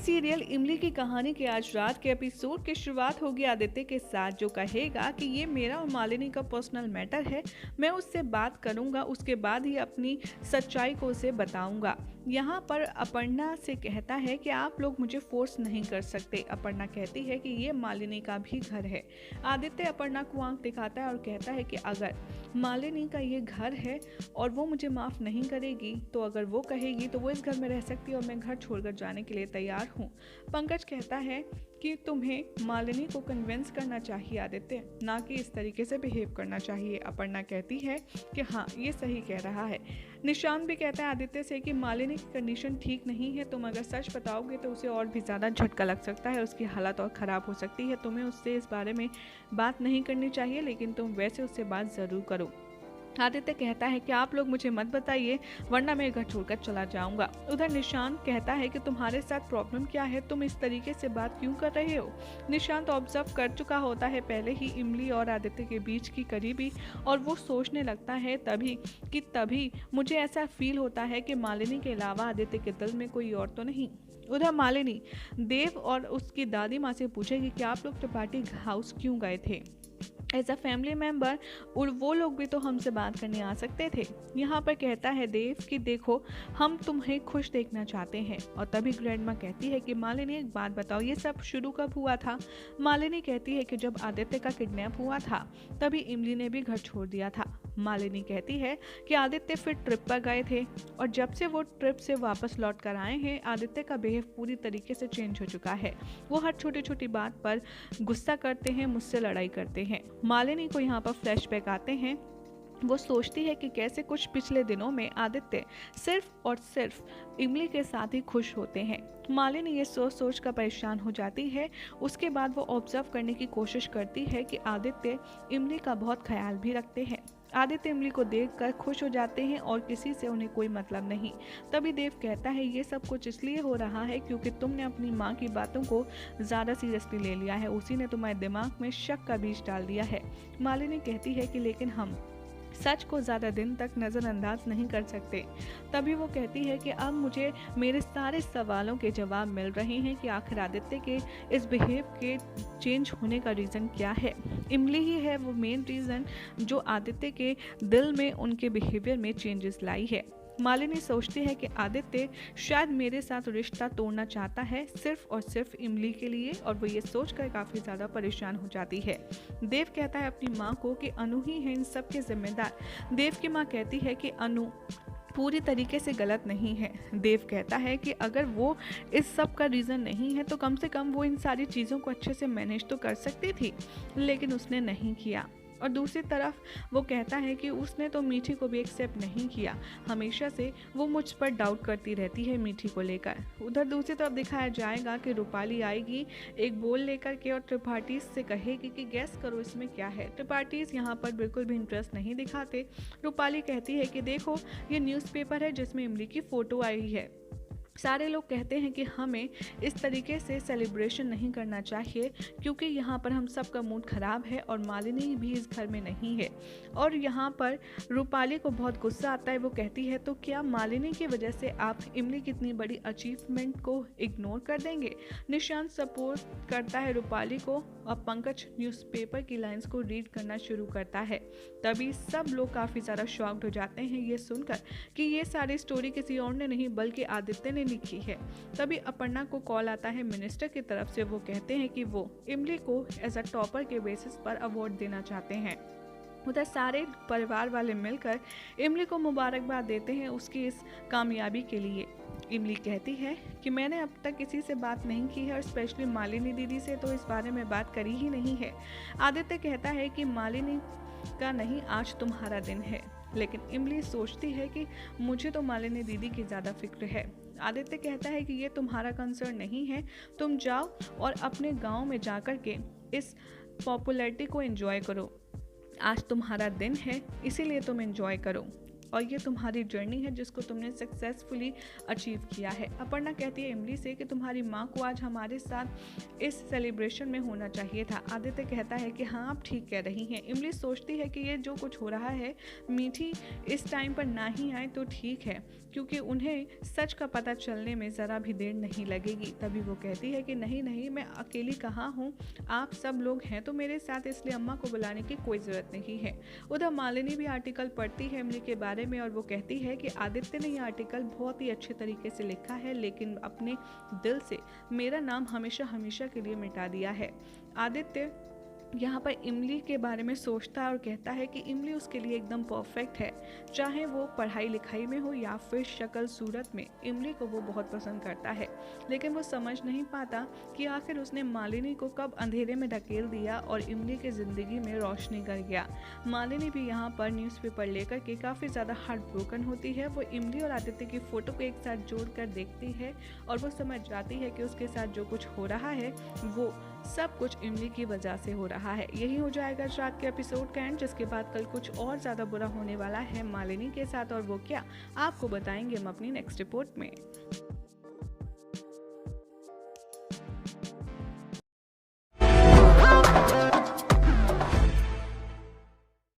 Serial इमली की कहानी के आज रात के एपिसोड की शुरुआत होगी आदित्य के साथ, जो कहेगा कि ये मेरा और मालिनी का पर्सनल मैटर है। मैं उससे बात करूंगा, उसके बाद ही अपनी सच्चाई को उसे बताऊंगा। यहाँ पर अपर्णा से कहता है कि आप लोग मुझे फोर्स नहीं कर सकते। अपर्णा कहती है कि ये मालिनी का भी घर है। आदित्य अपर्णा को आंख दिखाता है और कहता है कि अगर मालिनी का ये घर है और वो मुझे माफ नहीं करेगी, तो अगर वो कहेगी तो वो इस घर में रह सकती है और मैं घर छोड़कर जाने के लिए तैयार हूँ। पंकज कहता है कि तुम्हें मालिनी को कन्विंस करना चाहिए आदित्य, ना कि इस तरीके से बिहेव करना चाहिए। अपर्णा कहती है कि हाँ, ये सही कह रहा है। निशांत भी कहता है आदित्य से कि मालिनी की कंडीशन ठीक नहीं है, तुम अगर सच बताओगे तो उसे और भी ज़्यादा झटका लग सकता है, उसकी हालत और ख़राब हो सकती है। तुम्हें उससे इस बारे में बात नहीं करनी चाहिए, लेकिन तुम वैसे उससे बात ज़रूर करो। आदित्य कहता है कि आप लोग मुझे मत बताइए, वरना मैं घर छोड़कर चला जाऊंगा। उधर निशांत कहता है कि तुम्हारे साथ प्रॉब्लम क्या है, तुम इस तरीके से बात क्यों कर रहे हो। निशांत ऑब्जर्व कर चुका होता है पहले ही इमली और आदित्य के बीच की करीबी, और वो सोचने लगता है तभी मुझे ऐसा फील होता है कि मालिनी के अलावा आदित्य के दिल में कोई और तो नहीं। उधर मालिनी देव और उसकी दादी माँ से पूछेगी कि आप लोग त्रिपाठी हाउस क्यों गए थे। एज अ फैमिली मेम्बर और वो लोग भी तो हमसे बात करने आ सकते थे। यहाँ पर कहता है देव कि देखो, हम तुम्हें खुश देखना चाहते हैं। और तभी ग्रैंडमा कहती है कि मालिनी एक बात बताओ, ये सब शुरू कब हुआ था। मालिनी कहती है कि जब आदित्य का किडनैप हुआ था तभी इमली ने भी घर छोड़ दिया था। मालिनी कहती है कि आदित्य फिर ट्रिप पर गए थे और जब से वो ट्रिप से वापस लौट कर आए हैं, आदित्य का बिहेव पूरी तरीके से चेंज हो चुका है। वो हर छोटी छोटी बात पर गुस्सा करते हैं, मुझसे लड़ाई करते हैं। मालिनी को यहाँ पर फ्लैशबैक आते हैं। वो सोचती है कि कैसे कुछ पिछले दिनों में आदित्य सिर्फ और सिर्फ इमली के साथ ही खुश होते हैं। मालिनी ये सोच सोच कर परेशान हो जाती है। उसके बाद वो ऑब्जर्व करने की कोशिश करती है कि आदित्य इमली का बहुत ख्याल भी रखते हैं। आदित्य इमली को देखकर खुश हो जाते हैं और किसी से उन्हें कोई मतलब नहीं। तभी देव कहता है ये सब कुछ इसलिए हो रहा है क्योंकि तुमने अपनी माँ की बातों को ज़्यादा सीरियसली ले लिया है, उसी ने तुम्हारे दिमाग में शक का बीज डाल दिया है। मालिनी कहती है कि लेकिन हम सच को ज़्यादा दिन तक नज़रअंदाज नहीं कर सकते। तभी वो कहती है कि अब मुझे मेरे सारे सवालों के जवाब मिल रहे हैं कि आखिर आदित्य के इस बिहेव के चेंज होने का रीज़न क्या है। इमली ही है वो मेन रीज़न जो आदित्य के दिल में, उनके बिहेवियर में चेंजेस लाई है। मालिनी सोचती है कि आदित्य शायद मेरे साथ रिश्ता तोड़ना चाहता है सिर्फ और सिर्फ इमली के लिए, और वो ये सोचकर काफ़ी ज़्यादा परेशान हो जाती है। देव कहता है अपनी माँ को कि अनु ही है इन सब के जिम्मेदार। देव की माँ कहती है कि अनु पूरी तरीके से गलत नहीं है। देव कहता है कि अगर वो इस सब का रीज़न नहीं है तो कम से कम वो इन सारी चीज़ों को अच्छे से मैनेज तो कर सकती थी, लेकिन उसने नहीं किया। और दूसरी तरफ वो कहता है कि उसने तो मीठी को भी एक्सेप्ट नहीं किया, हमेशा से वो मुझ पर डाउट करती रहती है मीठी को लेकर। उधर दूसरी तरफ दिखाया जाएगा कि रूपाली आएगी एक बोल लेकर के और त्रिपाठीज से कहेगी कि गैस करो इसमें क्या है। त्रिपाठीज यहाँ पर बिल्कुल भी इंटरेस्ट नहीं दिखाते। रूपाली कहती है कि देखो, ये न्यूज़पेपर है जिसमें इमली की फ़ोटो आई है। सारे लोग कहते हैं कि हमें इस तरीके से सेलिब्रेशन नहीं करना चाहिए क्योंकि यहाँ पर हम सब का मूड ख़राब है और मालिनी भी इस घर में नहीं है। और यहाँ पर रूपाली को बहुत गुस्सा आता है। वो कहती है तो क्या मालिनी की वजह से आप इमली की इतनी बड़ी अचीवमेंट को इग्नोर कर देंगे। निशांत सपोर्ट करता है रूपाली को और पंकज न्यूज़पेपर की लाइंस को रीड करना शुरू करता है। तभी सब लोग काफ़ी ज़्यादा शॉक्ड हो जाते हैं ये सुनकर कि ये सारी स्टोरी किसी और ने नहीं बल्कि आदित्य ने लिखी है। तभी अपर्णा को कॉल आता है मिनिस्टर की तरफ से। वो कहते हैं कि वो इमली को एज अ टॉपर के बेसिस पर अवार्ड देना चाहते हैं। उधर सारे परिवार वाले मिलकर इमली को मुबारकबाद देते हैं उसकी इस कामयाबी के लिए। इमली कहती है कि मैंने अब तक किसी से बात नहीं की है और स्पेशली मालिनी दीदी से तो इस बारे में बात करी ही नहीं है। आदित्य कहता है कि मालिनी का नहीं, आज तुम्हारा दिन है। लेकिन इमली सोचती है कि मुझे तो मालिनी दीदी की ज़्यादा फिक्र है। आदित्य कहता है कि ये तुम्हारा कंसर्न नहीं है, तुम जाओ और अपने गांव में जाकर के इस पॉपुलैरिटी को एंजॉय करो। आज तुम्हारा दिन है, इसीलिए तुम एंजॉय करो। और ये तुम्हारी जर्नी है जिसको तुमने सक्सेसफुली अचीव किया है। अपर्णा कहती है इमली से कि तुम्हारी माँ को आज हमारे साथ इस सेलिब्रेशन में होना चाहिए था। आदित्य कहता है कि हाँ आप ठीक कह रही हैं। इमली सोचती है कि ये जो कुछ हो रहा है मीठी इस टाइम पर ना ही आए तो ठीक है, क्योंकि उन्हें सच का पता चलने में ज़रा भी देर नहीं लगेगी। तभी वो कहती है कि नहीं नहीं, मैं अकेली कहाँ हूँ, आप सब लोग हैं तो मेरे साथ, इसलिए अम्मा को बुलाने की कोई ज़रूरत नहीं है। उधर मालिनी भी आर्टिकल पढ़ती है इमली के बारे में और वो कहती है कि आदित्य ने यह आर्टिकल बहुत ही अच्छे तरीके से लिखा है, लेकिन अपने दिल से मेरा नाम हमेशा हमेशा के लिए मिटा दिया है। आदित्य यहाँ पर इमली के बारे में सोचता है और कहता है कि इमली उसके लिए एकदम परफेक्ट है, चाहे वो पढ़ाई लिखाई में हो या फिर शक्ल सूरत में। इमली को वो बहुत पसंद करता है, लेकिन वो समझ नहीं पाता कि आखिर उसने मालिनी को कब अंधेरे में ढकेल दिया और इमली की ज़िंदगी में रोशनी कर गया। मालिनी भी यहाँ पर न्यूज़पेपर लेकर के काफ़ी ज़्यादा हार्ट ब्रोकन होती है। वो इमली और आदित्य की फ़ोटो को एक साथ जोड़ कर देखती है और वो समझ जाती है कि उसके साथ जो कुछ हो रहा है वो सब कुछ इमली की वजह से हो रहा है। यही हो जाएगा रात के एपिसोड का एंड, जिसके बाद कल कुछ और ज़्यादा बुरा होने वाला है मालिनी के साथ, और वो क्या आपको बताएंगे हम अपनी नेक्स्ट रिपोर्ट में।